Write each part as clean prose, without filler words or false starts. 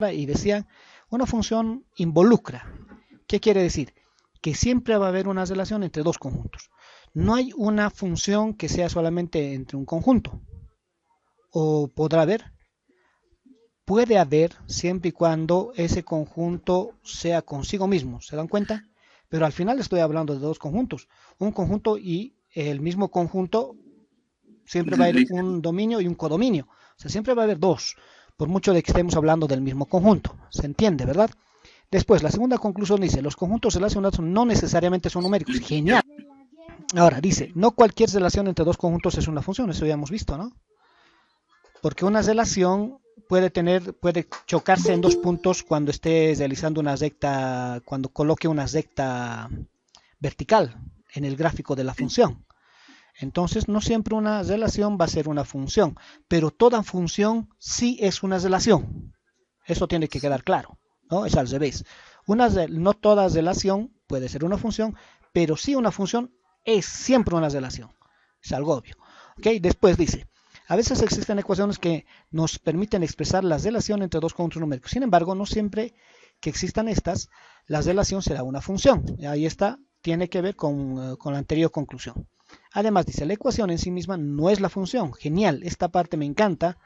y decían, una función involucra. ¿Qué quiere decir? Que siempre va a haber una relación entre dos conjuntos. No hay una función que sea solamente entre un conjunto. O podrá haber, puede haber siempre y cuando ese conjunto sea consigo mismo. ¿Se dan cuenta? Pero al final estoy hablando de dos conjuntos. Un conjunto y el mismo conjunto siempre va a haber Listo. un dominio y un codominio. O sea, siempre va a haber dos, por mucho de que estemos hablando del mismo conjunto. ¿Se entiende, verdad? Después, la segunda conclusión dice, los conjuntos relacionados no necesariamente son numéricos. Genial. Ahora, dice, no cualquier relación entre dos conjuntos es una función. Eso ya hemos visto, ¿no? Porque una relación puede chocarse en dos puntos cuando esté realizando una recta, cuando coloque una recta vertical en el gráfico de la función. Entonces, no siempre una relación va a ser una función, pero toda función sí es una relación. Eso tiene que quedar claro, ¿no? Es al revés. No toda relación puede ser una función, pero sí una función es siempre una relación. Es algo obvio. ¿Okay? Después dice, a veces existen ecuaciones que nos permiten expresar la relación entre dos conjuntos numéricos. Sin embargo, no siempre que existan estas, la relación será una función. Ahí está, tiene que ver con la anterior conclusión. Además, dice, la ecuación en sí misma no es la función. Genial, esta parte me encanta.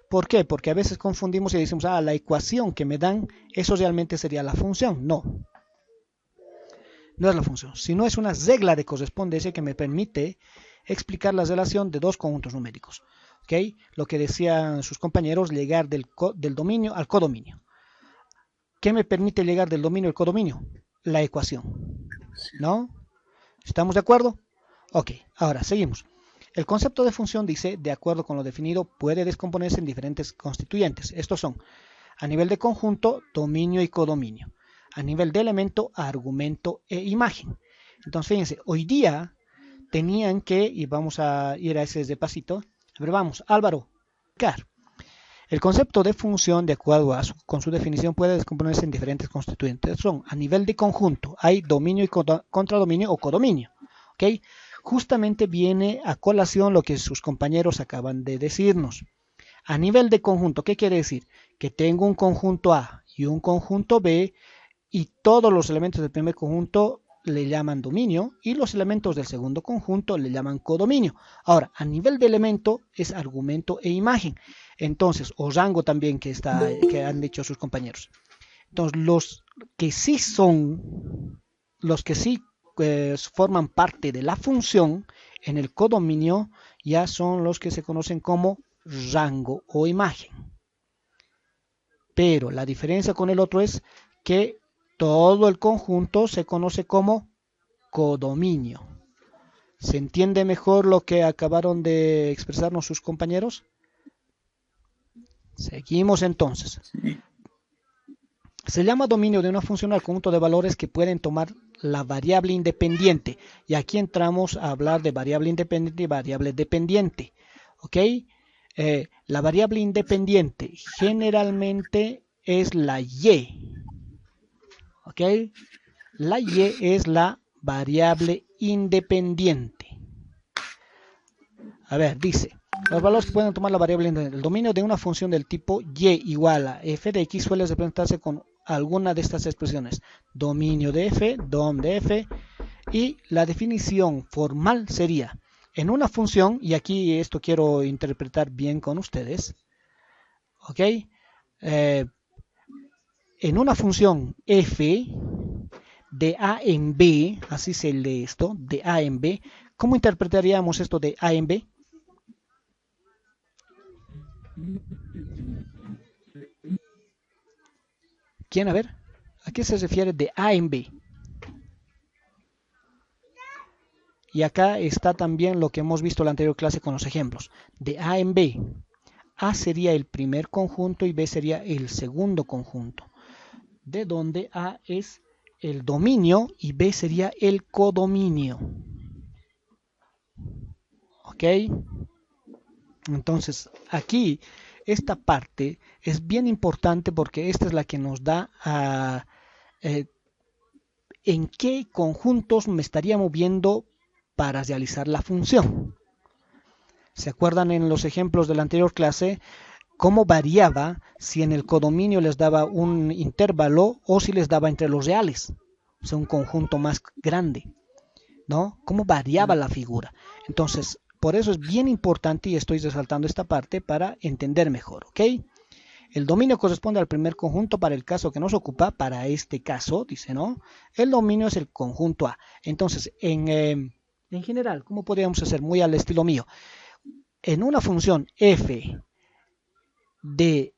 ¿Por qué? Porque a veces confundimos y decimos, la ecuación que me dan, eso realmente sería la función. No, no es la función, sino es una regla de correspondencia que me permite explicar la relación de dos conjuntos numéricos. ¿Okay? Lo que decían sus compañeros, llegar del dominio al codominio. ¿Qué me permite llegar del dominio al codominio? La ecuación. ¿No? ¿Estamos de acuerdo? Ok, ahora seguimos. El concepto de función dice, de acuerdo con lo definido, puede descomponerse en diferentes constituyentes. Estos son, a nivel de conjunto, dominio y codominio. A nivel de elemento, argumento e imagen. Entonces, fíjense, hoy día tenían que, y vamos a ir a ese pasito, a ver, vamos, Álvaro, el concepto de función, de acuerdo con su definición, puede descomponerse en diferentes constituyentes. Son, a nivel de conjunto, hay dominio y contradominio o codominio. ¿Ok? Justamente viene a colación lo que sus compañeros acaban de decirnos. A nivel de conjunto, ¿qué quiere decir? Que tengo un conjunto A y un conjunto B y todos los elementos del primer conjunto le llaman dominio y los elementos del segundo conjunto le llaman codominio. Ahora, a nivel de elemento es argumento e imagen. Entonces, o rango también que han dicho sus compañeros. Entonces, los que sí forman parte de la función en el codominio ya son los que se conocen como rango o imagen. Pero la diferencia con el otro es que todo el conjunto se conoce como codominio. ¿Se entiende mejor lo que acabaron de expresarnos sus compañeros? Seguimos entonces. Sí. Se llama dominio de una función al conjunto de valores que pueden tomar la variable independiente. Y aquí entramos a hablar de variable independiente y variable dependiente. ¿Ok? La variable independiente generalmente es la y. ¿Ok? La y es la variable independiente. A ver, dice, los valores que pueden tomar la variable independiente. El dominio de una función del tipo y igual a f de x suele representarse con alguna de estas expresiones. Dominio de f, dom de f, y la definición formal sería, en una función, y aquí esto quiero interpretar bien con ustedes, ¿ok? En una función f de a en b, así se lee esto, de a en b, ¿cómo interpretaríamos esto de a en b? ¿Quién? A ver, ¿a qué se refiere de a en b? Y acá está también lo que hemos visto en la anterior clase con los ejemplos. De a en b, a sería el primer conjunto y b sería el segundo conjunto. De donde a es el dominio y b sería el codominio. ¿Ok? Entonces, aquí esta parte es bien importante porque esta es la que nos da en qué conjuntos me estaría moviendo para realizar la función. ¿Se acuerdan en los ejemplos de la anterior clase? cómo variaba si en el codominio les daba un intervalo o si les daba entre los reales, o sea, un conjunto más grande, ¿no? Cómo variaba la figura. Entonces, por eso es bien importante y estoy resaltando esta parte para entender mejor, ¿ok? El dominio corresponde al primer conjunto para el caso que nos ocupa, para este caso, dice, ¿no? El dominio es el conjunto A. Entonces, en general, ¿cómo podríamos hacer? Muy al estilo mío. En una función f de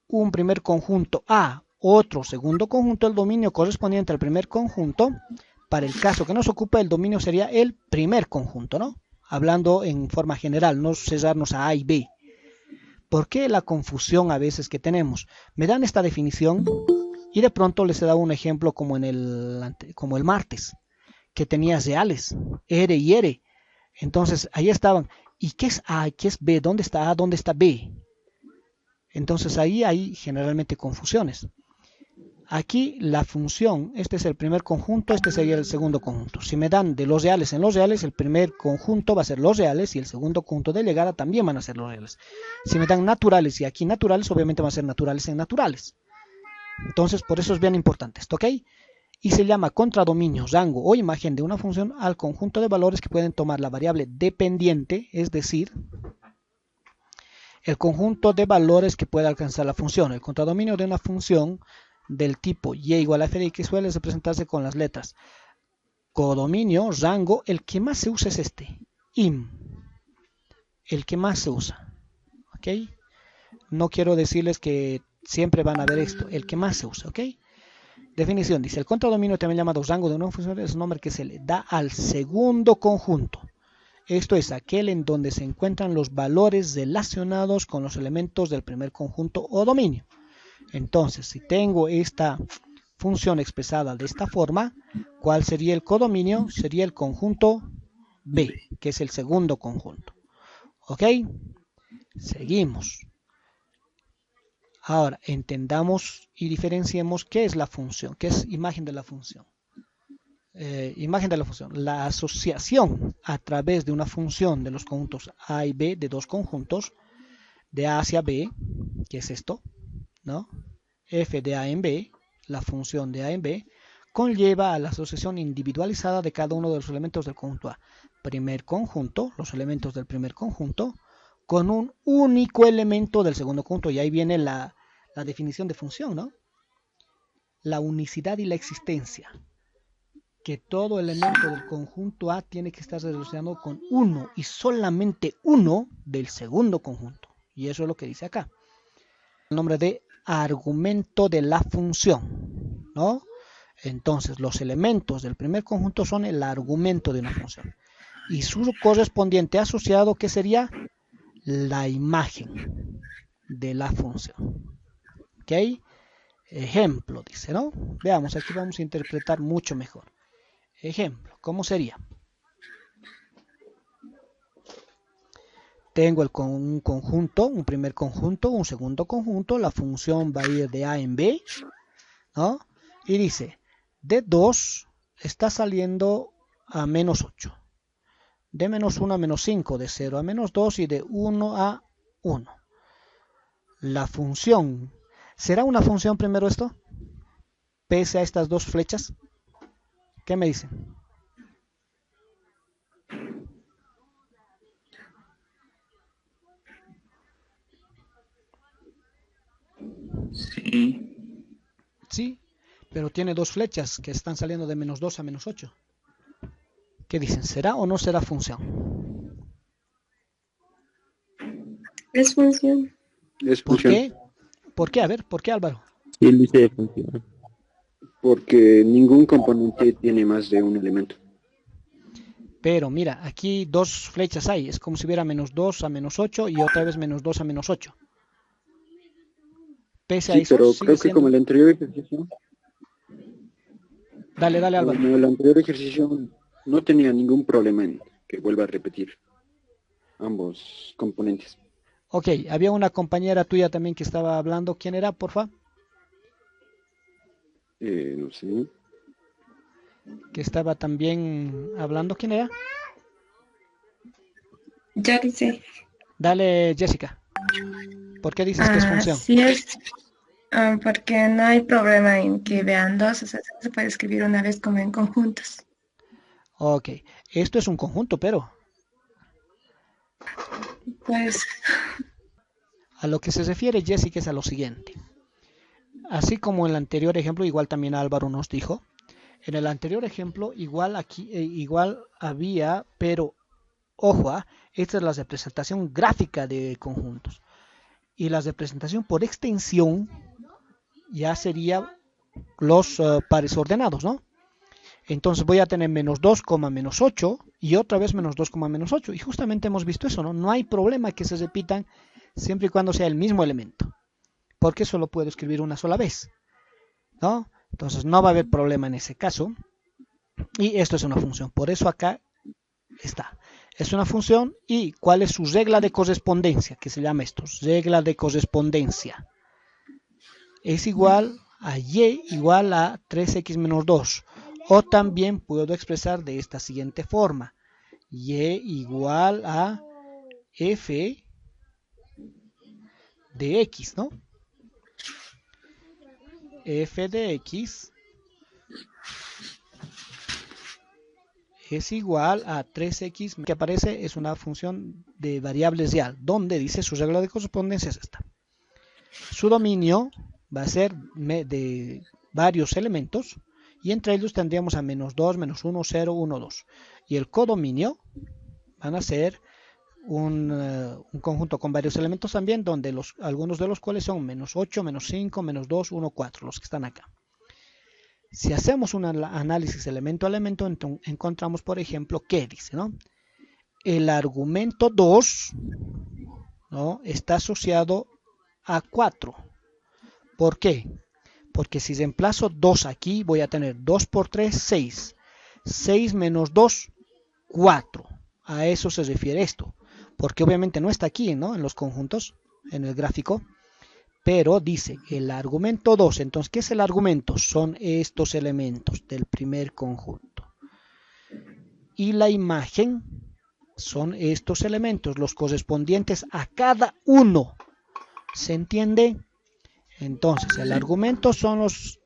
un primer conjunto A, otro segundo conjunto, el dominio correspondiente al primer conjunto, para el caso que nos ocupa, el dominio sería el primer conjunto, ¿no? Hablando en forma general, no cesarnos a A y B. ¿Por qué la confusión a veces que tenemos? Me dan esta definición y de pronto les he dado un ejemplo como como el martes, que tenía reales, R y R. Entonces ahí estaban. ¿Y qué es A? ¿Qué es B? ¿Dónde está A? ¿Dónde está B? Entonces ahí hay generalmente confusiones. Aquí la función, este es el primer conjunto, este sería el segundo conjunto. Si me dan de los reales en los reales, el primer conjunto va a ser los reales y el segundo conjunto de llegada también van a ser los reales. Si me dan naturales y aquí naturales, obviamente van a ser naturales en naturales. Entonces, por eso es bien importante esto, ¿ok? Y se llama contradominio, rango o imagen de una función al conjunto de valores que pueden tomar la variable dependiente, es decir, el conjunto de valores que puede alcanzar la función. El contradominio de una función del tipo y igual a f de x suele representarse con las letras codominio, rango. El que más se usa es este, im, el que más se usa, ¿ok? No quiero decirles que siempre van a ver esto, el que más se usa, ¿ok? Definición, dice, el contradominio también llamado rango de una función es un nombre que se le da al segundo conjunto. Esto es aquel en donde se encuentran los valores relacionados con los elementos del primer conjunto o dominio. Entonces, si tengo esta función expresada de esta forma, ¿cuál sería el codominio? Sería el conjunto B, que es el segundo conjunto. ¿Ok? Seguimos. Ahora, entendamos y diferenciemos qué es la función, qué es imagen de la función. Imagen de la función, la asociación a través de una función de los conjuntos A y B, de dos conjuntos, de A hacia B, que es esto, ¿no? F de A en B, la función de A en B, conlleva a la asociación individualizada de cada uno de los elementos del conjunto A. Primer conjunto, los elementos del primer conjunto, con un único elemento del segundo conjunto. Y ahí viene la definición de función, ¿no? La unicidad y la existencia. Que todo elemento del conjunto A tiene que estar relacionado con uno y solamente uno del segundo conjunto. Y eso es lo que dice acá. El nombre de argumento de la función, ¿no? Entonces, los elementos del primer conjunto son el argumento de una función. Y su correspondiente asociado, que sería la imagen de la función. ¿Ok? Ejemplo, dice, ¿no? Veamos, aquí vamos a interpretar mucho mejor. Ejemplo, ¿cómo sería? Tengo un conjunto, un primer conjunto, un segundo conjunto, la función va a ir de A en B, ¿no? Y dice, de 2 está saliendo a menos 8, de menos 1 a menos 5, de 0 a menos 2 y de 1 a 1. La función, ¿será una función primero esto? Pese a estas dos flechas, ¿qué me dicen? Sí. Sí, pero tiene dos flechas que están saliendo de menos 2 a menos 8. ¿Qué dicen? ¿Será o no será función? Es función. Es ¿Por función. qué? ¿Por qué? A ver, ¿por qué, Álvaro? Sí, él dice funciona. Porque ningún componente tiene más de un elemento. Pero mira, aquí dos flechas hay. Es como si hubiera menos 2 a menos 8 y otra vez menos 2 a menos 8. Pese a Sí, eso, pero sigue creo que como siendo... el anterior ejercicio, Dale, Álvaro. como el anterior ejercicio no tenía ningún problema en que vuelva a repetir ambos componentes. Ok, había una compañera tuya también que estaba hablando. ¿Quién era, porfa? No sé. Que estaba también hablando. ¿Quién era? Ya dice. Dale, Jessica. ¿Por qué dices que es función? Sí es, porque no hay problema en que vean dos, o sea, se puede escribir una vez como en conjuntos. Ok, esto es un conjunto, pero Pues, a lo que se refiere Jessica es a lo siguiente. Así como en el anterior ejemplo, igual también Álvaro nos dijo, en el anterior ejemplo igual aquí igual había, pero ojo, esta es la representación gráfica de conjuntos. Y la representación por extensión ya sería los pares ordenados, ¿no? Entonces voy a tener menos 2, menos 8 y otra vez menos 2, menos 8. Y justamente hemos visto eso, ¿no? No hay problema que se repitan siempre y cuando sea el mismo elemento. Porque solo puedo escribir una sola vez, ¿no? Entonces no va a haber problema en ese caso. Y esto es una función. Por eso acá está. Es una función y ¿cuál es su regla de correspondencia? Que se llama esto, regla de correspondencia. Es igual a y igual a 3x menos 2. O también puedo expresar de esta siguiente forma. Y igual a f de x, ¿no? F de x es igual a 3x, que aparece es una función de variable real, donde dice su regla de correspondencia es esta. Su dominio va a ser de varios elementos, y entre ellos tendríamos a menos 2, menos 1, 0, 1, 2. Y el codominio van a ser un conjunto con varios elementos también, donde algunos de los cuales son menos 8, menos 5, menos 2, 1, 4, los que están acá. Si hacemos un análisis elemento a elemento, encontramos, por ejemplo, ¿qué dice? ¿No? El argumento 2, ¿no?, está asociado a 4. ¿Por qué? Porque si reemplazo 2 aquí, voy a tener 2 por 3, 6. 6 menos 2, 4. A eso se refiere esto. Porque obviamente no está aquí, ¿no?, en los conjuntos, en el gráfico. Pero dice el argumento 2. Entonces, ¿qué es el argumento? Son estos elementos del primer conjunto. Y la imagen son estos elementos, los correspondientes a cada uno. ¿Se entiende? Entonces, el argumento son los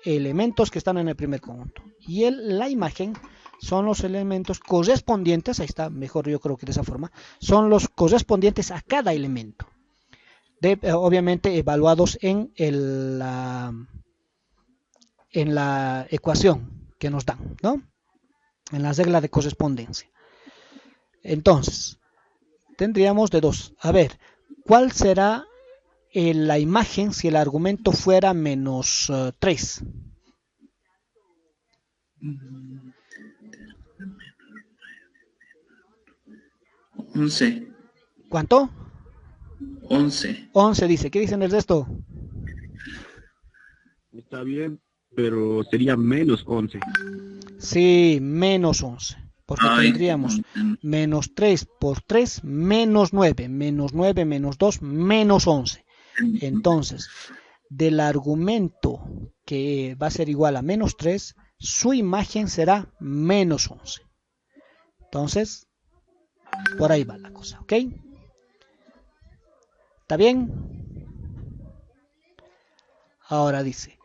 elementos que están en el primer conjunto. Y la imagen son los elementos correspondientes, ahí está, mejor yo creo que de esa forma, son los correspondientes a cada elemento. Obviamente evaluados en la ecuación que nos dan, ¿no?, en la regla de correspondencia. Entonces, tendríamos de dos. A ver, ¿cuál será la imagen si el argumento fuera menos 3? Once. ¿Cuánto? 11. 11 dice. ¿Qué dicen el resto? Está bien, pero sería menos 11. Sí, menos 11. Porque Ay, tendríamos menos 3 por 3, menos 9. Menos 9, menos 2, menos 11. Entonces, del argumento que va a ser igual a menos 3, su imagen será menos 11. Entonces, por ahí va la cosa, ¿ok? ¿Está bien? Ahora dice,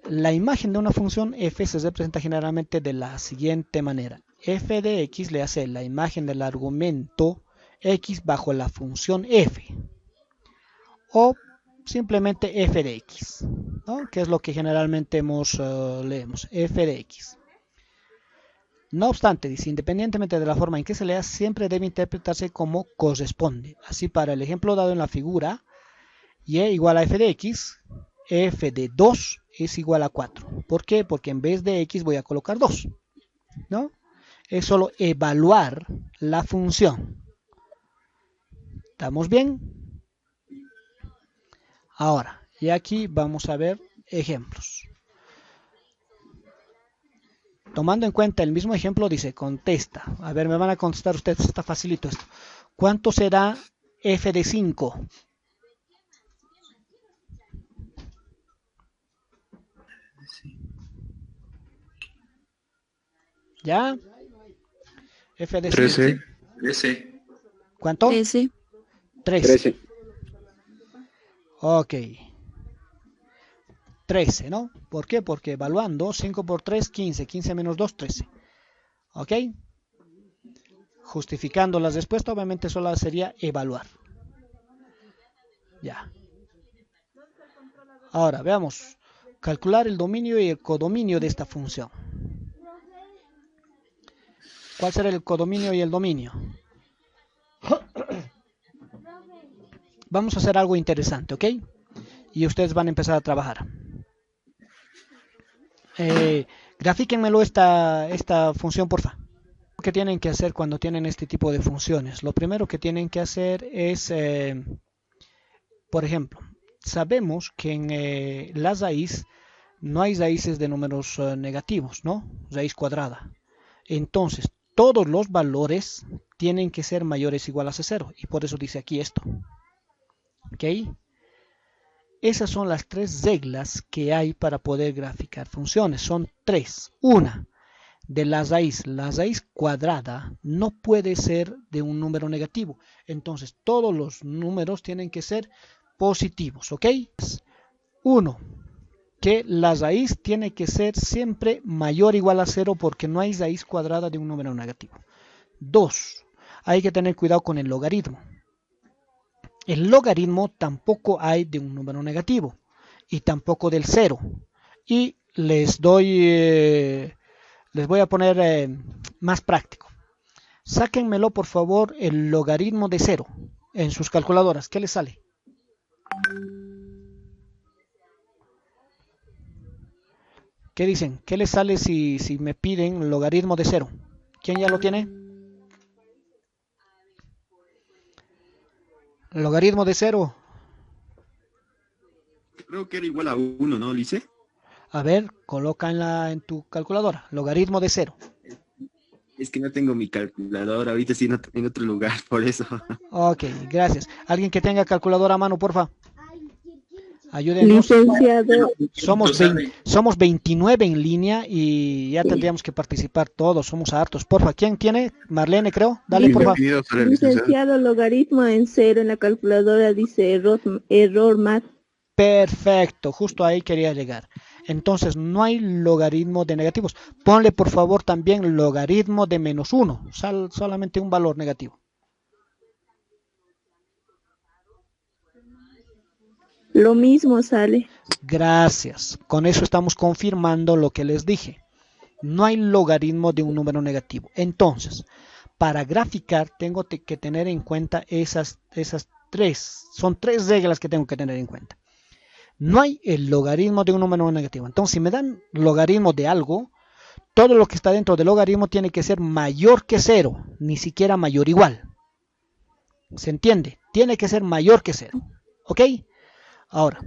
la imagen de una función f se representa generalmente de la siguiente manera. F de x le hace la imagen del argumento x bajo la función f. O simplemente f de x, ¿no?, que es lo que generalmente leemos, f de x. No obstante, dice, independientemente de la forma en que se lea, siempre debe interpretarse como corresponde. Así, para el ejemplo dado en la figura, y igual a f de x, f de 2 es igual a 4. ¿Por qué? Porque en vez de x voy a colocar 2, ¿no? Es solo evaluar la función. ¿Estamos bien? Ahora, y aquí vamos a ver ejemplos. Tomando en cuenta el mismo ejemplo, dice, contesta. A ver, me van a contestar ustedes, está facilito esto. ¿Cuánto será f de 5? ¿Ya? F de 5. 13. ¿Cuánto? 13. 13. 13. Ok. 13, ¿no? ¿Por qué? Porque evaluando 5 por 3, 15. 15 menos 2, 13. ¿Ok? Justificando la respuesta, obviamente solo sería evaluar. Ya. Ahora, veamos. Calcular el dominio y el codominio de esta función. ¿Cuál será el codominio y el dominio? Vamos a hacer algo interesante, ¿ok? Y ustedes van a empezar a trabajar. Grafíquenmelo esta función, porfa. ¿Qué tienen que hacer cuando tienen este tipo de funciones? Lo primero que tienen que hacer es, por ejemplo, sabemos que en la raíz no hay raíces de números negativos, ¿no? Raíz cuadrada. Entonces, todos los valores tienen que ser mayores o iguales a 0. Y por eso dice aquí esto. ¿Ok? Esas son las tres reglas que hay para poder graficar funciones. Son tres. Una, de la raíz cuadrada no puede ser de un número negativo. Entonces, todos los números tienen que ser positivos. ¿Ok? Uno, que la raíz tiene que ser siempre mayor o igual a 0 porque no hay raíz cuadrada de un número negativo. 2. Hay que tener cuidado con el logaritmo. El logaritmo tampoco hay de un número negativo y tampoco del 0. Y les voy a poner más práctico. Sáquenmelo por favor el logaritmo de 0 en sus calculadoras. ¿Qué les sale? ¿Qué dicen? ¿Qué les sale si me piden logaritmo de 0? ¿Quién ya lo tiene? Logaritmo de 0. Creo que era igual a 1, ¿no, Lice? A ver, coloca en tu calculadora. Logaritmo de 0. Es que no tengo mi calculadora, ahorita sí en otro lugar, por eso. Ok, gracias. ¿Alguien que tenga calculadora a mano, porfa? Ayúdenos. Licenciado, Somos 29 en línea y ya tendríamos que participar todos. Somos hartos. Porfa, ¿quién tiene? Marlene, creo. Dale, porfa. licenciado, logaritmo en 0 en la calculadora dice error mat. Perfecto, justo ahí quería llegar. Entonces, no hay logaritmo de negativos. Ponle, por favor, también logaritmo de -1. Solamente un valor negativo. Lo mismo sale. Gracias. Con eso estamos confirmando lo que les dije. No hay logaritmo de un número negativo. Entonces, para graficar tengo que tener en cuenta esas tres. Son tres reglas que tengo que tener en cuenta. No hay el logaritmo de un número negativo. Entonces, si me dan logaritmo de algo, todo lo que está dentro del logaritmo tiene que ser mayor que 0, ni siquiera mayor o igual. ¿Se entiende? Tiene que ser mayor que 0. ¿Ok? Ahora,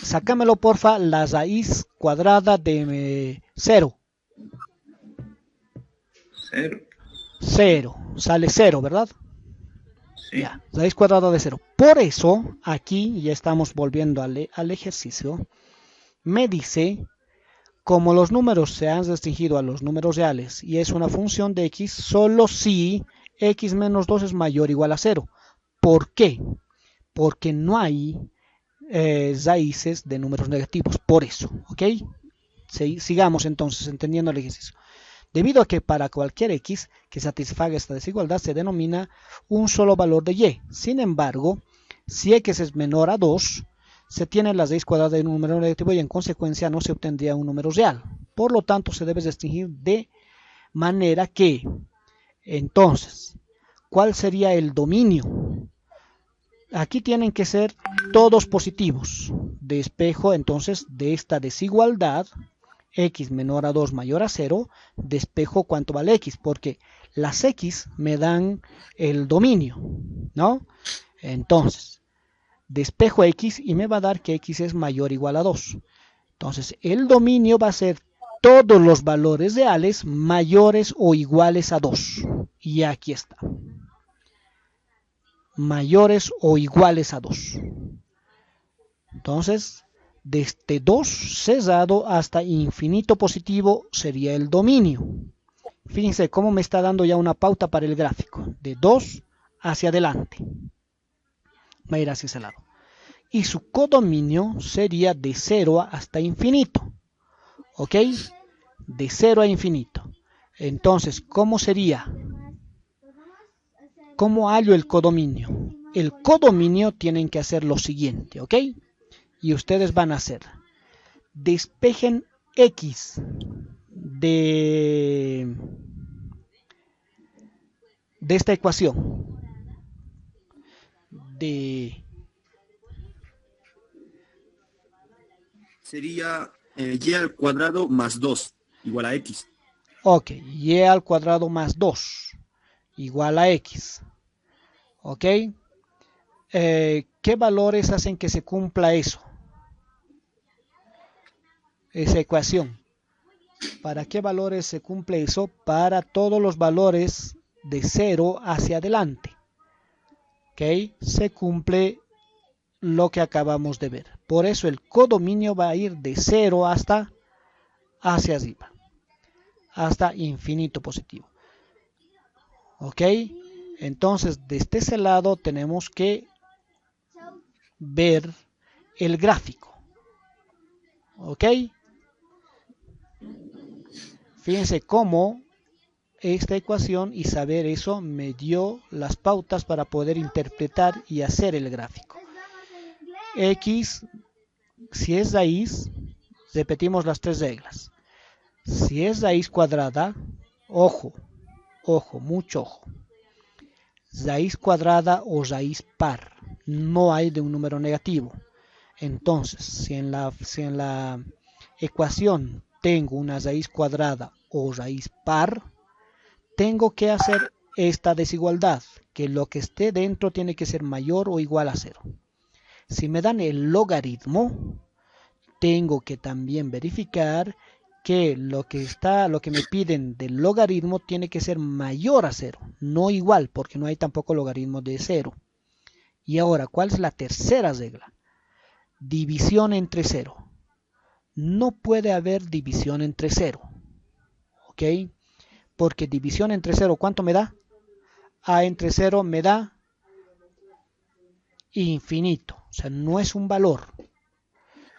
sácamelo porfa la raíz cuadrada de 0. 0. 0. Sale 0, ¿verdad? Sí. Ya, raíz cuadrada de 0. Por eso, aquí ya estamos volviendo al ejercicio. Me dice, como los números se han restringido a los números reales y es una función de x, solo si x menos 2 es mayor o igual a 0. ¿Por qué? Porque no hay raíces de números negativos. Por eso, ¿ok? Sigamos entonces entendiendo el ejercicio. Debido a que para cualquier x que satisfaga esta desigualdad se denomina un solo valor de y. Sin embargo, si x es menor a 2, se tiene la raíz cuadrada de un número negativo y en consecuencia no se obtendría un número real. Por lo tanto, se debe restringir de manera que, entonces, ¿cuál sería el dominio? Aquí tienen que ser todos positivos. Despejo entonces de esta desigualdad, x menor a 2 mayor a 0, despejo cuánto vale x, porque las x me dan el dominio, ¿no? Entonces, despejo x y me va a dar que x es mayor o igual a 2. Entonces, el dominio va a ser todos los valores reales mayores o iguales a 2. Y aquí está. Mayores o iguales a 2. Entonces, desde 2 cerrado hasta infinito positivo sería el dominio. Fíjense cómo me está dando ya una pauta para el gráfico. De 2 hacia adelante. Va a ir hacia ese lado. y su codominio sería de 0 hasta infinito. ¿Ok? De 0 a infinito. Entonces, ¿cómo sería? ¿Cómo hallo el codominio? El codominio tienen que hacer lo siguiente, ¿ok? Y ustedes van a hacer. Despejen X de esta ecuación. Sería y al cuadrado más 2 igual a x. Ok, y al cuadrado más 2 igual a x. Ok. ¿Qué valores hacen que se cumpla eso? Esa ecuación. ¿Para qué valores se cumple eso? Para todos los valores de 0 hacia adelante. ¿Ok? Se cumple lo que acabamos de ver. Por eso el codominio va a ir de 0 hasta hacia arriba. Hasta infinito positivo. ¿Ok? Entonces, desde ese lado tenemos que ver el gráfico. ¿Ok? Fíjense cómo esta ecuación y saber eso me dio las pautas para poder interpretar y hacer el gráfico. X, si es raíz, repetimos las 3 reglas. Si es raíz cuadrada, ojo, mucho ojo. Raíz cuadrada o raíz par, no hay de un número negativo. Entonces, si en la ecuación tengo una raíz cuadrada o raíz par, tengo que hacer esta desigualdad, que lo que esté dentro tiene que ser mayor o igual a 0. Si me dan el logaritmo, tengo que también verificar que lo que me piden del logaritmo tiene que ser mayor a 0, no igual, porque no hay tampoco logaritmo de 0. Y ahora, ¿cuál es la tercera regla? División entre 0. No puede haber división entre 0. ¿Ok? Porque división entre 0, ¿cuánto me da? A entre 0 me da infinito. O sea, no es un valor.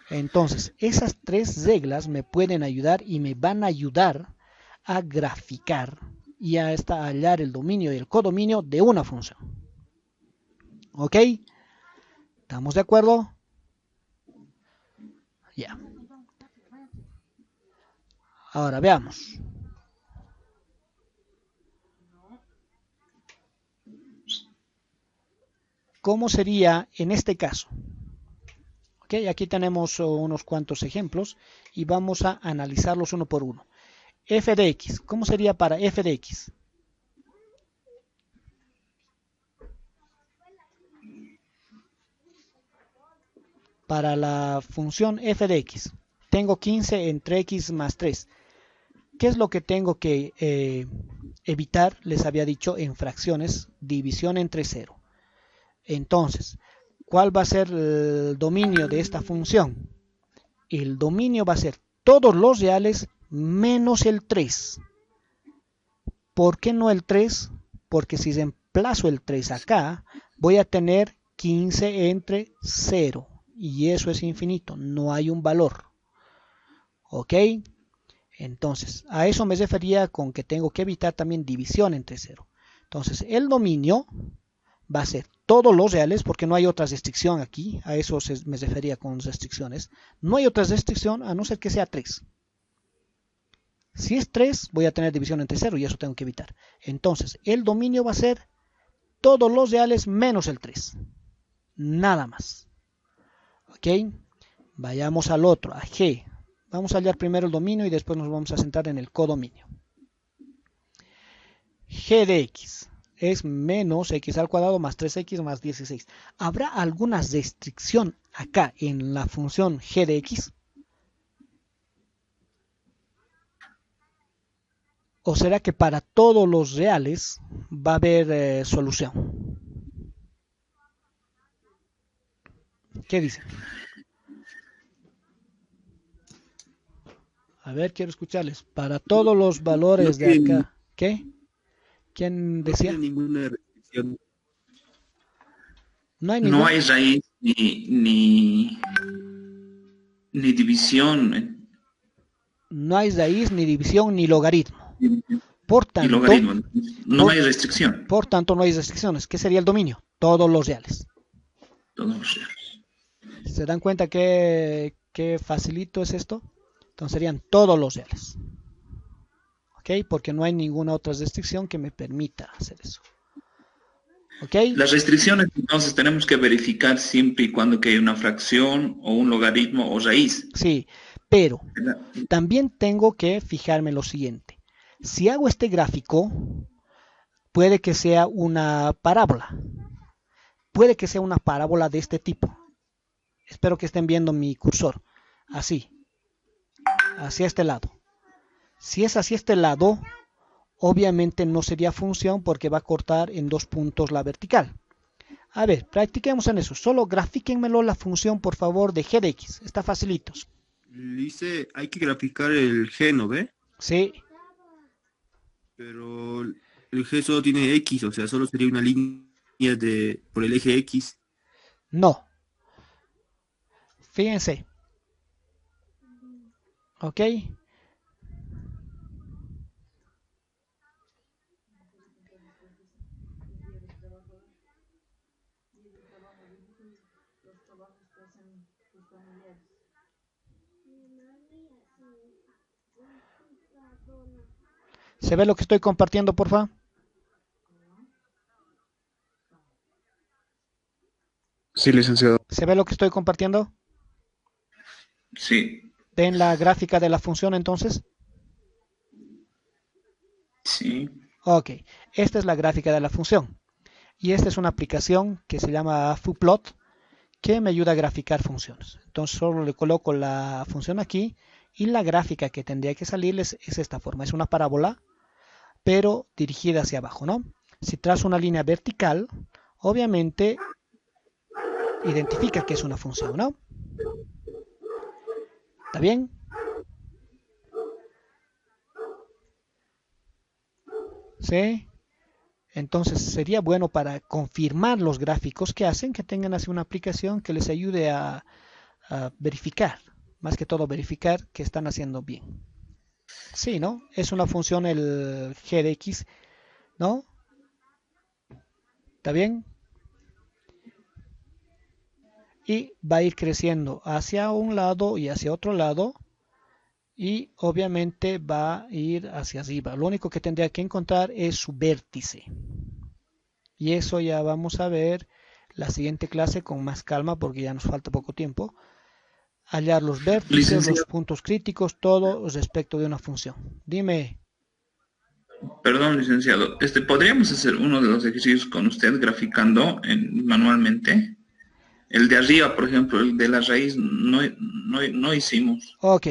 Entonces, esas 3 reglas me pueden ayudar y me van a ayudar a graficar y a hallar el dominio y el codominio de una función. ¿Ok? ¿Estamos de acuerdo? Ya. Ahora veamos. ¿Cómo sería en este caso? Ok, aquí tenemos unos cuantos ejemplos y vamos a analizarlos uno por uno. F de x, ¿cómo sería para f de x? Para la función f de x, tengo 15 entre x más 3. ¿Qué es lo que tengo que evitar? Les había dicho en fracciones, división entre 0. Entonces, ¿cuál va a ser el dominio de esta función? El dominio va a ser todos los reales menos el 3. ¿Por qué no el 3? Porque si reemplazo el 3 acá, voy a tener 15 entre 0. Y eso es infinito, no hay un valor. ¿Ok? Entonces, a eso me refería con que tengo que evitar también división entre 0. Entonces, el dominio va a ser todos los reales, porque no hay otra restricción aquí. A eso me refería con restricciones. No hay otra restricción a no ser que sea 3. Si es 3, voy a tener división entre 0 y eso tengo que evitar. Entonces, el dominio va a ser todos los reales menos el 3. Nada más. ¿Ok? Vayamos al otro, a G. Vamos a hallar primero el dominio y después nos vamos a centrar en el codominio. G de x es menos x al cuadrado más 3x más 16. ¿Habrá alguna restricción acá en la función g de x? ¿O será que para todos los reales va a haber solución? ¿Qué dicen? A ver, quiero escucharles. Para todos los valores de acá. ¿Qué? ¿Quién decía? No tiene ninguna restricción. No hay No hay raíz ni, ni división, No hay raíz, ni división, ni logaritmo. ni Por tanto, logaritmo. No por- hay restricción. por tanto, no hay restricciones. ¿Qué sería el dominio? Todos los reales. Todos. ¿Se dan cuenta qué facilito es esto? Entonces serían todos los reales. ¿Ok? Porque no hay ninguna otra restricción que me permita hacer eso. ¿Ok? Las restricciones, entonces, tenemos que verificar siempre y cuando que hay una fracción o un logaritmo o raíz. Sí, pero ¿Verdad? también tengo que fijarme en lo siguiente. Si hago este gráfico, puede que sea una parábola. Puede que sea una parábola de este tipo. Espero que estén viendo mi cursor. Así. Hacia este lado. Si es hacia este lado, obviamente no sería función porque va a cortar en 2 puntos la vertical. A ver, practiquemos en eso. Solo grafíquenmelo la función, por favor, de g de x. Está facilito. Dice, hay que graficar el G, ¿no ve? Sí, Pero el G solo tiene X, o sea, solo sería una línea por el eje X. no. Fíjense. ¿Ok? ¿Se ve lo que estoy compartiendo, por favor? Sí, licenciado. ¿Se ve lo que estoy compartiendo? Sí, ¿Ven la gráfica de la función entonces? sí. Ok, esta es la gráfica de la función. Y esta es una aplicación que se llama Fuplot, que me ayuda a graficar funciones. Entonces solo le coloco la función aquí y la gráfica que tendría que salirles es esta forma. Es una parábola, pero dirigida hacia abajo, ¿no? Si trazo una línea vertical, obviamente identifica que es una función, ¿no? ¿Está bien? ¿Sí? Entonces sería bueno para confirmar los gráficos que hacen, que tengan así una aplicación que les ayude a verificar, más que todo verificar que están haciendo bien. Sí, ¿no? Es una función el g de x, ¿no? ¿Está bien? Y va a ir creciendo hacia un lado y hacia otro lado. Y obviamente va a ir hacia arriba. Lo único que tendría que encontrar es su vértice. Y eso ya vamos a ver la siguiente clase con más calma porque ya nos falta poco tiempo. Hallar los vértices, Licenciado, los puntos críticos, todo respecto de una función. Dime. perdón, licenciado. ¿Podríamos hacer uno de los ejercicios con usted graficando manualmente? El de arriba, por ejemplo, el de la raíz, no hicimos. Ok,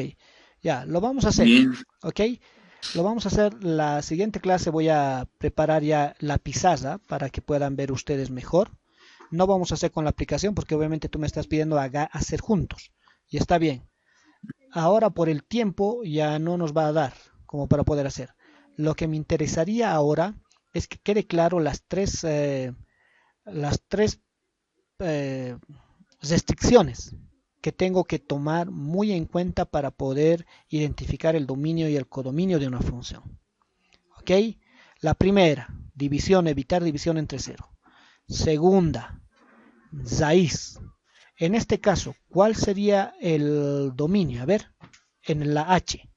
ya, lo vamos a hacer. Bien, Ok, lo vamos a hacer. La siguiente clase voy a preparar ya la pizarra para que puedan ver ustedes mejor. No vamos a hacer con la aplicación porque obviamente tú me estás pidiendo hacer juntos. Y está bien. Ahora por el tiempo ya no nos va a dar como para poder hacer. Lo que me interesaría ahora es que quede claro las tres eh, restricciones que tengo que tomar muy en cuenta para poder identificar el dominio y el codominio de una función. ¿Ok? La primera, división, evitar división entre cero. Segunda, raíz. En este caso, ¿cuál sería el dominio? A ver, en la H.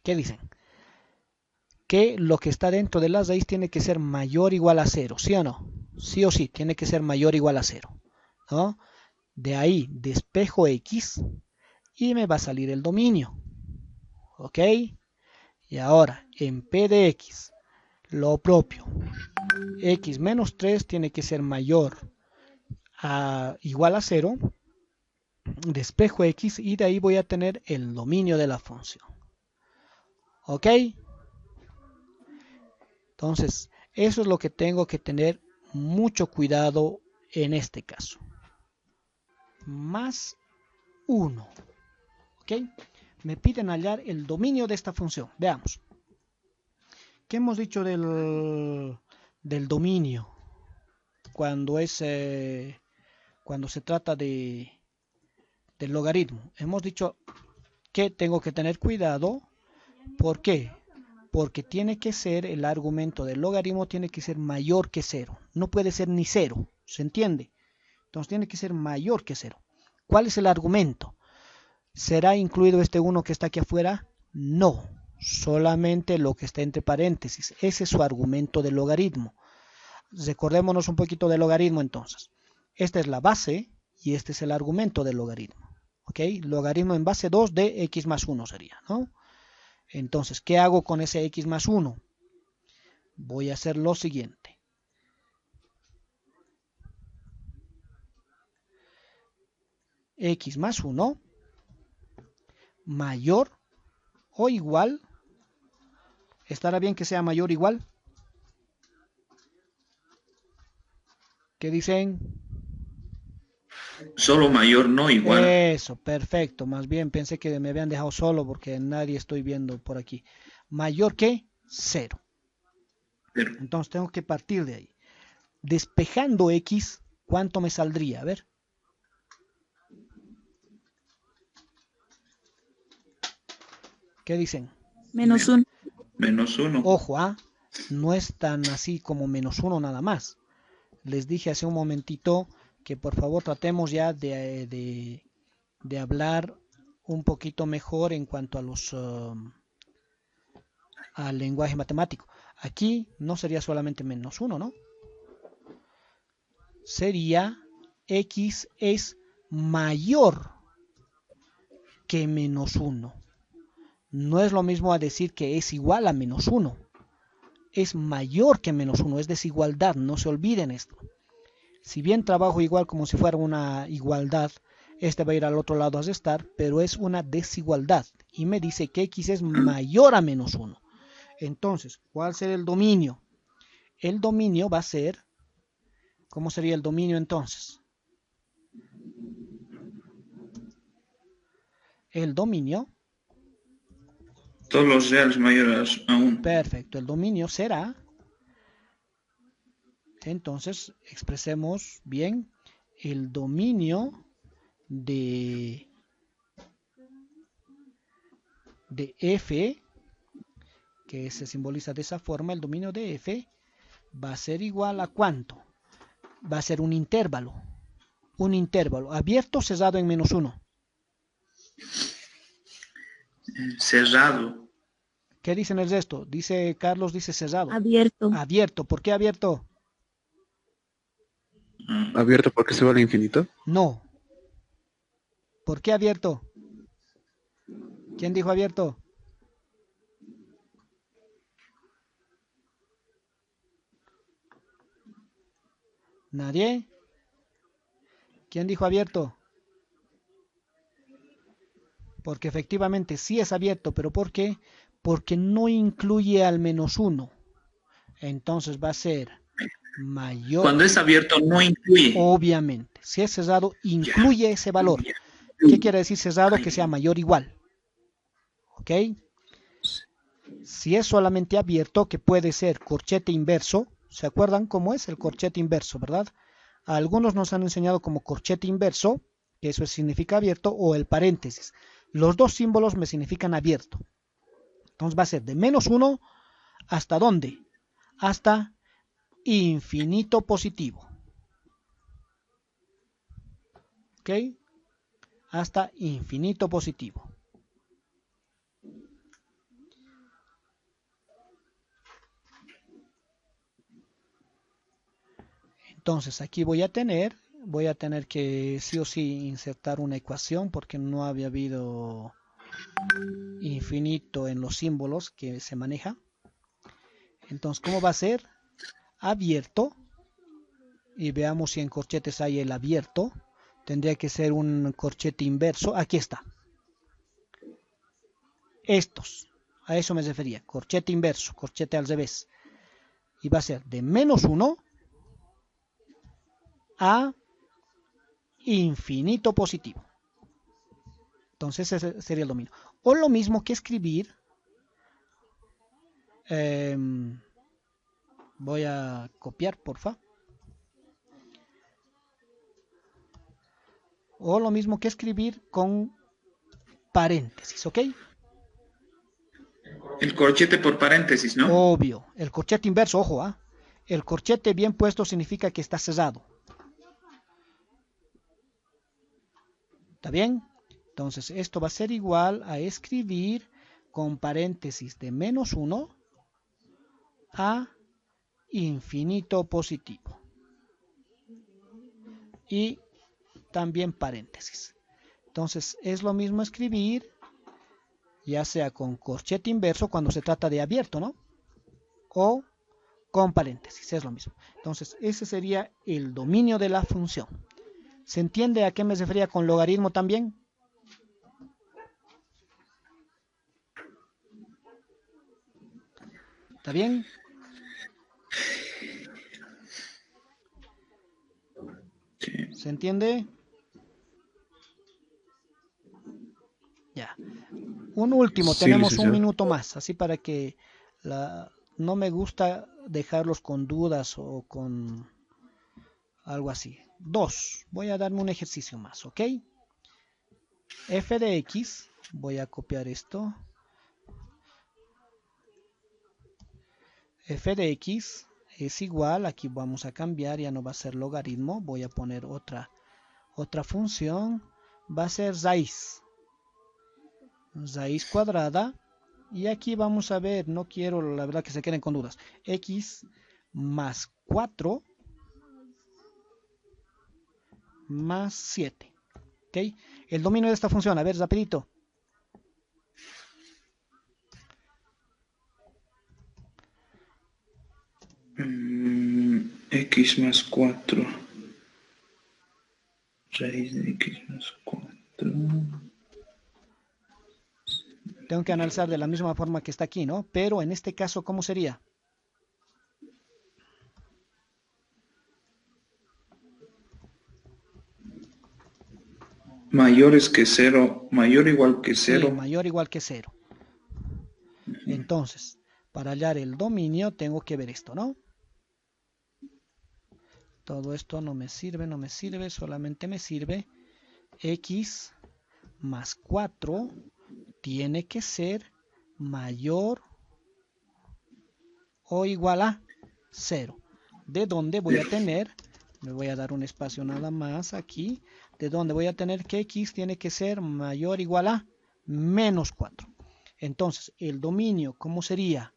¿Qué dicen? Que lo que está dentro de la raíz tiene que ser mayor o igual a cero, ¿sí o no? Sí o sí, tiene que ser mayor o igual a cero, ¿no? De ahí despejo X y me va a salir el dominio, ¿ok? Y ahora, en P de X, lo propio, X menos 3 tiene que ser mayor a igual a cero, despejo X y de ahí voy a tener el dominio de la función, ¿ok? Entonces, eso es lo que tengo que tener mucho cuidado en este caso. Más 1. ¿Ok? Me piden hallar el dominio de esta función. Veamos. ¿Qué hemos dicho del dominio? Cuando se trata del logaritmo. Hemos dicho que tengo que tener cuidado. ¿Por qué? Porque tiene que ser, el argumento del logaritmo tiene que ser mayor que 0. No puede ser ni 0. ¿Se entiende? Entonces tiene que ser mayor que 0. ¿Cuál es el argumento? ¿Será incluido este 1 que está aquí afuera? No. Solamente lo que está entre paréntesis. Ese es su argumento del logaritmo. Recordémonos un poquito del logaritmo entonces. Esta es la base y este es el argumento del logaritmo. ¿Ok? Logaritmo en base 2 de x más 1 sería, ¿no? Entonces, ¿qué hago con ese x más 1? Voy a hacer lo siguiente. X más 1 mayor o igual. ¿Estará bien que sea mayor o igual? ¿Qué dicen? Solo mayor, no igual. Eso, perfecto. Más bien pensé que me habían dejado solo porque nadie estoy viendo por aquí. Mayor que 0. Entonces tengo que partir de ahí. Despejando x, ¿cuánto me saldría? A ver. ¿Qué dicen? Menos 1. Menos 1. Ojo, no es tan así como menos 1 nada más. Les dije hace un momentito que por favor tratemos ya de hablar un poquito mejor en cuanto a al lenguaje matemático. Aquí no sería solamente menos 1, ¿no? Sería x es mayor que menos 1. No es lo mismo a decir que es igual a menos 1. Es mayor que menos 1, es desigualdad, no se olviden esto. Si bien trabajo igual como si fuera una igualdad, este va a ir al otro lado a restar, pero es una desigualdad. Y me dice que x es mayor a menos 1. Entonces, ¿cuál será el dominio? El dominio va a ser, ¿cómo sería el dominio entonces? El dominio. Todos los reales mayores a 1. Perfecto, el dominio será, entonces expresemos bien, el dominio de f, que se simboliza de esa forma, el dominio de f va a ser igual a ¿cuánto? Va a ser un intervalo abierto o cerrado en menos 1. Cerrado. ¿Qué dicen el resto? Dice Carlos, dice cerrado. Abierto. Abierto, ¿por qué abierto? ¿Abierto porque se va al infinito? No. ¿Por qué abierto? ¿Quién dijo abierto? ¿Nadie? ¿Quién dijo abierto? Porque efectivamente sí es abierto, pero ¿por qué? Porque no incluye al menos 1. Entonces va a ser mayor. Cuando es abierto no incluye. Obviamente. Si es cerrado, incluye ese valor. ¿Qué quiere decir cerrado? Que sea mayor o igual. ¿Ok? Si es solamente abierto, que puede ser corchete inverso. ¿Se acuerdan cómo es el corchete inverso, verdad? A algunos nos han enseñado como corchete inverso, que eso significa abierto, o el paréntesis. Los dos símbolos me significan abierto. Entonces va a ser de menos 1 hasta ¿dónde? Hasta infinito positivo. ¿Ok? Hasta infinito positivo. Entonces aquí voy a tener que sí o sí insertar una ecuación porque no había habido infinito en los símbolos que se maneja. Entonces, ¿cómo va a ser? Abierto. Y veamos si en corchetes hay el abierto. Tendría que ser un corchete inverso. Aquí está. Estos. A eso me refería. Corchete inverso. Corchete al revés. Y va a ser de menos 1 a infinito positivo. Entonces ese sería el dominio. O lo mismo que escribir, voy a copiar, porfa. O lo mismo que escribir con paréntesis, ¿ok? El corchete por paréntesis, ¿no? Obvio. El corchete inverso, ojo, ¿ah? El corchete bien puesto significa que está cerrado. ¿Está bien? Entonces, esto va a ser igual a escribir con paréntesis de -1 a infinito positivo. Y también paréntesis. Entonces, es lo mismo escribir, ya sea con corchete inverso cuando se trata de abierto, ¿no? O con paréntesis, es lo mismo. Entonces, ese sería el dominio de la función. ¿Se entiende a qué me refería con logaritmo también? ¿Está bien? Sí. ¿Se entiende? Ya. Un último, Sí, tenemos un licenciado. minuto más, así para que no me gusta dejarlos con dudas o con algo así. 2. Voy a darme un ejercicio más, ¿ok? F de X, voy a copiar esto. F de X es igual, aquí vamos a cambiar, ya no va a ser logaritmo, voy a poner otra función, va a ser raíz cuadrada, y aquí vamos a ver, no quiero la verdad que se queden con dudas, X más 4 más 7, ¿ok? El dominio de esta función, a ver, rapidito. X más 4. Raíz de X más 4. Tengo que analizar de la misma forma que está aquí, ¿no? Pero en este caso, ¿cómo sería? Mayores que 0, mayor o igual que Sí, 0. mayor o igual que 0. Entonces, para hallar el dominio tengo que ver esto, ¿no? Todo esto no me sirve, solamente me sirve X más 4 tiene que ser mayor o igual a 0. ¿De dónde voy a tener? Me voy a dar un espacio nada más aquí. ¿De dónde voy a tener que X tiene que ser mayor o igual a menos 4? Entonces, el dominio, ¿cómo sería?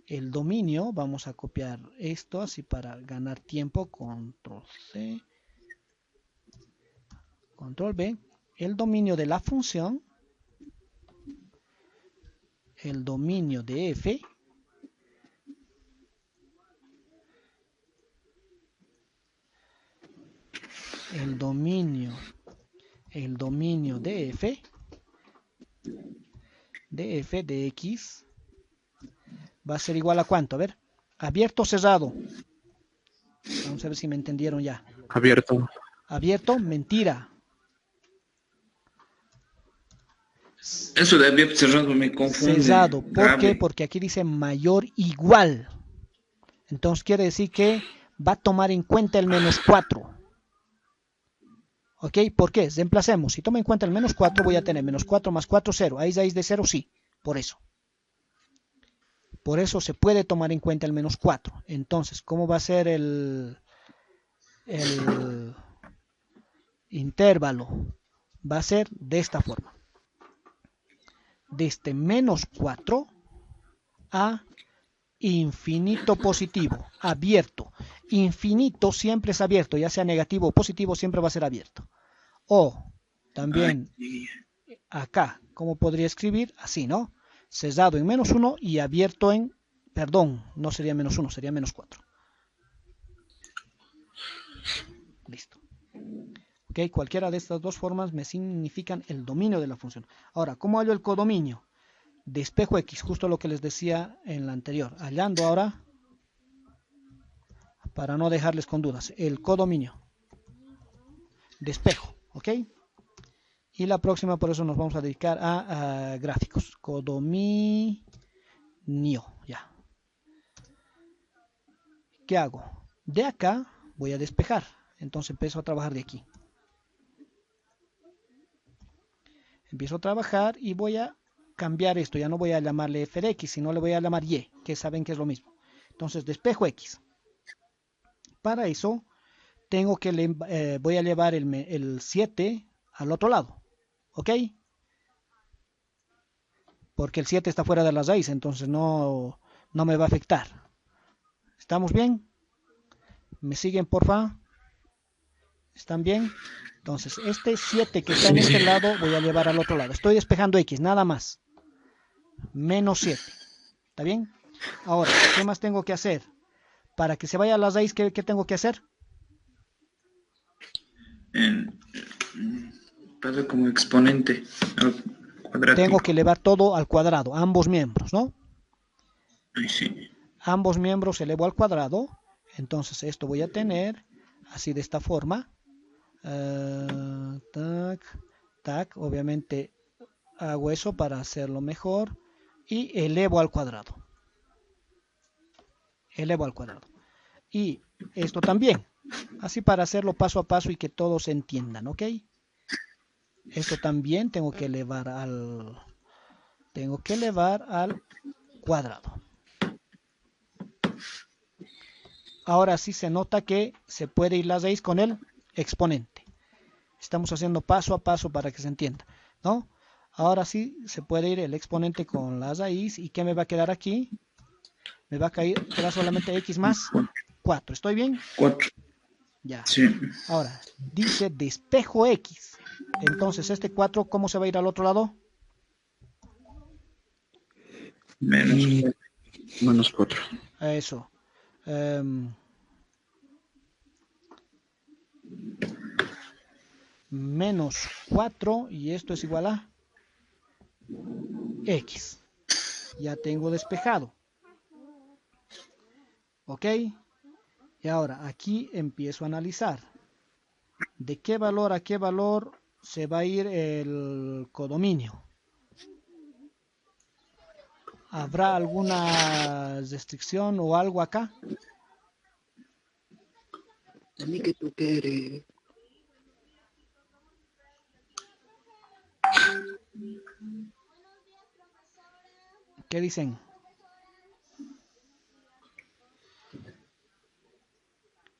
El dominio, vamos a copiar esto así para ganar tiempo, control C, control B. El dominio de la función, el dominio de F, el dominio de F, de X, va a ser igual a ¿cuánto? A ver, abierto o cerrado. Vamos a ver si me entendieron ya. Abierto. Abierto, mentira. Eso de abierto cerrado me confunde. Cerrado. ¿Por Grave. qué? Porque aquí dice mayor igual. Entonces quiere decir que va a tomar en cuenta el menos 4. ¿Ok? ¿Por qué? Reemplacemos. Si toma en cuenta el menos 4, voy a tener menos 4 más 4, 0. ¿Hay raíz de 0? Sí. Por eso. Por eso se puede tomar en cuenta el menos 4. Entonces, ¿cómo va a ser el intervalo? Va a ser de esta forma. Desde menos 4 a infinito positivo, abierto. Infinito siempre es abierto, ya sea negativo o positivo, siempre va a ser abierto. O también acá, ¿cómo podría escribir? Así, ¿no? Cerrado en menos 1 y abierto en, perdón, no sería menos 1, sería menos 4. Listo. Ok, cualquiera de estas dos formas me significan el dominio de la función. Ahora, ¿cómo hallo el codominio? De espejo X, justo lo que les decía en la anterior. Hallando ahora, para no dejarles con dudas, el codominio de espejo, ¿ok? Y la próxima, por eso nos vamos a dedicar a gráficos. Codominio. Ya. ¿Qué hago? De acá voy a despejar. Entonces empiezo a trabajar de aquí. Empiezo a trabajar y voy a cambiar esto. Ya no voy a llamarle f de x, sino le voy a llamar y, que saben que es lo mismo. Entonces despejo x. Para eso tengo que voy a llevar el 7 al otro lado. ¿Ok? Porque el 7 está fuera de la raíz, entonces no me va a afectar. ¿Estamos bien? ¿Me siguen, porfa? ¿Están bien? Entonces, este 7 que está en este lado, voy a llevar al otro lado. Estoy despejando x, nada más. Menos 7. ¿Está bien? Ahora, ¿qué más tengo que hacer? Para que se vaya a la raíz, ¿qué tengo que hacer? Pasa como exponente al cuadrático. Tengo que elevar todo al cuadrado, ambos miembros, ¿no? Ay, sí. Ambos miembros elevo al cuadrado. Entonces esto voy a tener así de esta forma. Tac, tac. Obviamente hago eso para hacerlo mejor. Y elevo al cuadrado. Elevo al cuadrado. Y esto también. Así para hacerlo paso a paso y que todos entiendan, ¿ok? Esto también tengo que elevar al cuadrado. Ahora sí se nota que se puede ir la raíz con el exponente. Estamos haciendo paso a paso para que se entienda, ¿no? Ahora sí se puede ir el exponente con la raíz. ¿Y qué me va a quedar aquí? Me va a quedar solamente x más 4. ¿Estoy bien? 4. Ya. Sí. Ahora, dice despejo x. Entonces, este 4, ¿cómo se va a ir al otro lado? Menos 4. Eso. Menos 4 y esto es igual a x. Ya tengo despejado. ¿Ok? Y ahora aquí empiezo a analizar. ¿De qué valor a qué valor se va a ir el codominio? ¿Habrá alguna restricción o algo acá? A mí que tú quieres. ¿Qué dicen?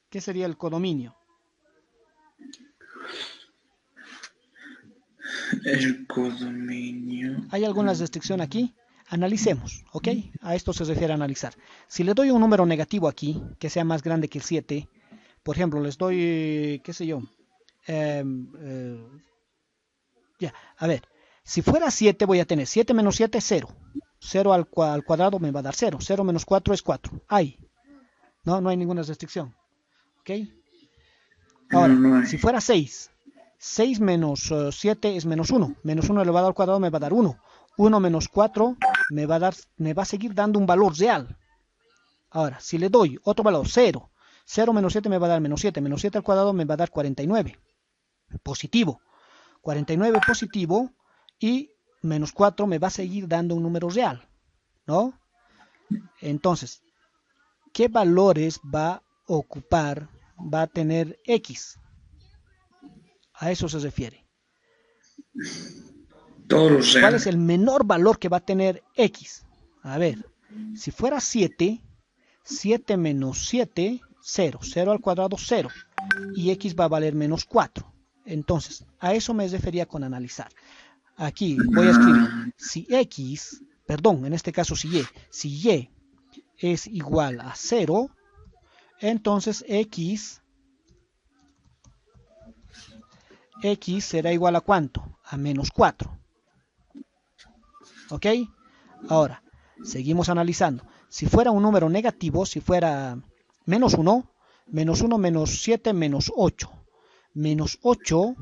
¿Qué sería el codominio? El codominio. ¿Hay alguna restricción aquí? Analicemos, ¿ok? A esto se refiere a analizar. Si le doy un número negativo aquí, que sea más grande que el 7, por ejemplo, les doy, qué sé yo, ya, a ver, si fuera 7 voy a tener 7 menos 7 es 0. 0 al cuadrado me va a dar 0. 0 menos 4 es 4. No hay ninguna restricción. ¿Ok? Ahora, No, si fuera 6, 6 menos 7 es menos 1. Menos 1 elevado al cuadrado me va a dar 1. 1 menos 4 me va a seguir dando un valor real. Ahora, si le doy otro valor, 0. 0 menos 7 me va a dar menos 7. Menos 7 al cuadrado me va a dar 49. Positivo. 49 positivo y menos 4 me va a seguir dando un número real, ¿no? Entonces, ¿qué valores va a tener x? A eso se refiere. todos los reales. ¿Cuál es el menor valor que va a tener x? A ver, si fuera 7, 7 menos 7, 0. 0 al cuadrado, 0. Y x va a valer menos 4. Entonces, a eso me refería con analizar. Aquí voy a escribir, si x, perdón, en este caso si y es igual a 0, entonces x será igual a ¿cuánto? A menos 4. ¿Ok? Ahora, seguimos analizando. Si fuera un número negativo, si fuera menos 1, menos 7, menos 8. Menos 8,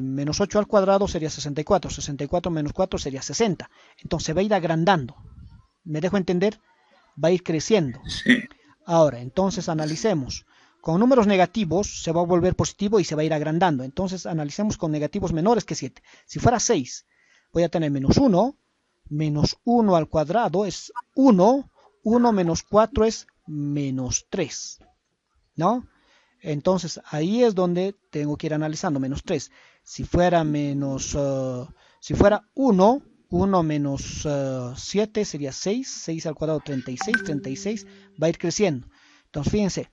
menos 8 al cuadrado sería 64. 64 menos 4 sería 60. Entonces va a ir agrandando. ¿Me dejo entender? Va a ir creciendo. Sí. Ahora, entonces analicemos. Con números negativos se va a volver positivo y se va a ir agrandando. Entonces analicemos con negativos menores que 7. Si fuera 6, voy a tener menos 1. Menos 1 al cuadrado es 1. 1 menos 4 es menos 3. ¿No? Entonces ahí es donde tengo que ir analizando. Menos 3. Si fuera menos... si fuera 1... 1 menos 7 sería 6, 6 al cuadrado 36, 36 va a ir creciendo. Entonces fíjense,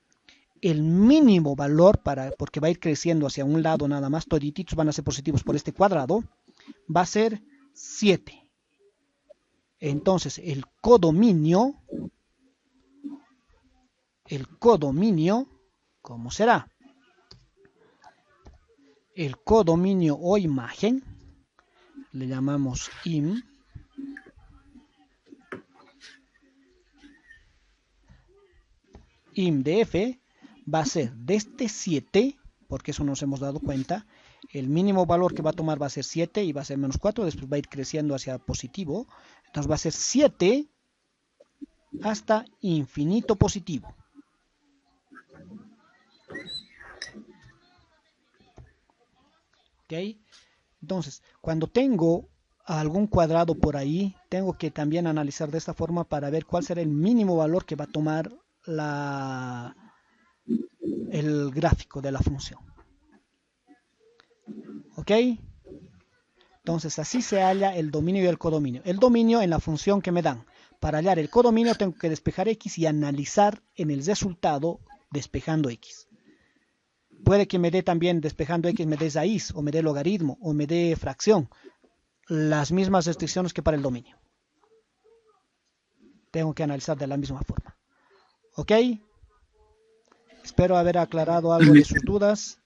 el mínimo valor, porque va a ir creciendo hacia un lado nada más, todititos van a ser positivos por este cuadrado, va a ser 7. Entonces el codominio, ¿cómo será? El codominio o imagen, le llamamos im de f va a ser de este 7, porque eso nos hemos dado cuenta, el mínimo valor que va a tomar va a ser 7 y va a ser menos 4, después va a ir creciendo hacia positivo, entonces va a ser 7 hasta infinito positivo. ¿Ok? Entonces, cuando tengo algún cuadrado por ahí, tengo que también analizar de esta forma para ver cuál será el mínimo valor que va a tomar el gráfico de la función. ¿Ok? Entonces, así se halla el dominio y el codominio. El dominio en la función que me dan. Para hallar el codominio tengo que despejar x y analizar en el resultado despejando x. Puede que me dé también despejando x, me dé raíz, o me dé logaritmo, o me dé fracción. Las mismas restricciones que para el dominio. Tengo que analizar de la misma forma. ¿Ok? Espero haber aclarado algo de sus dudas.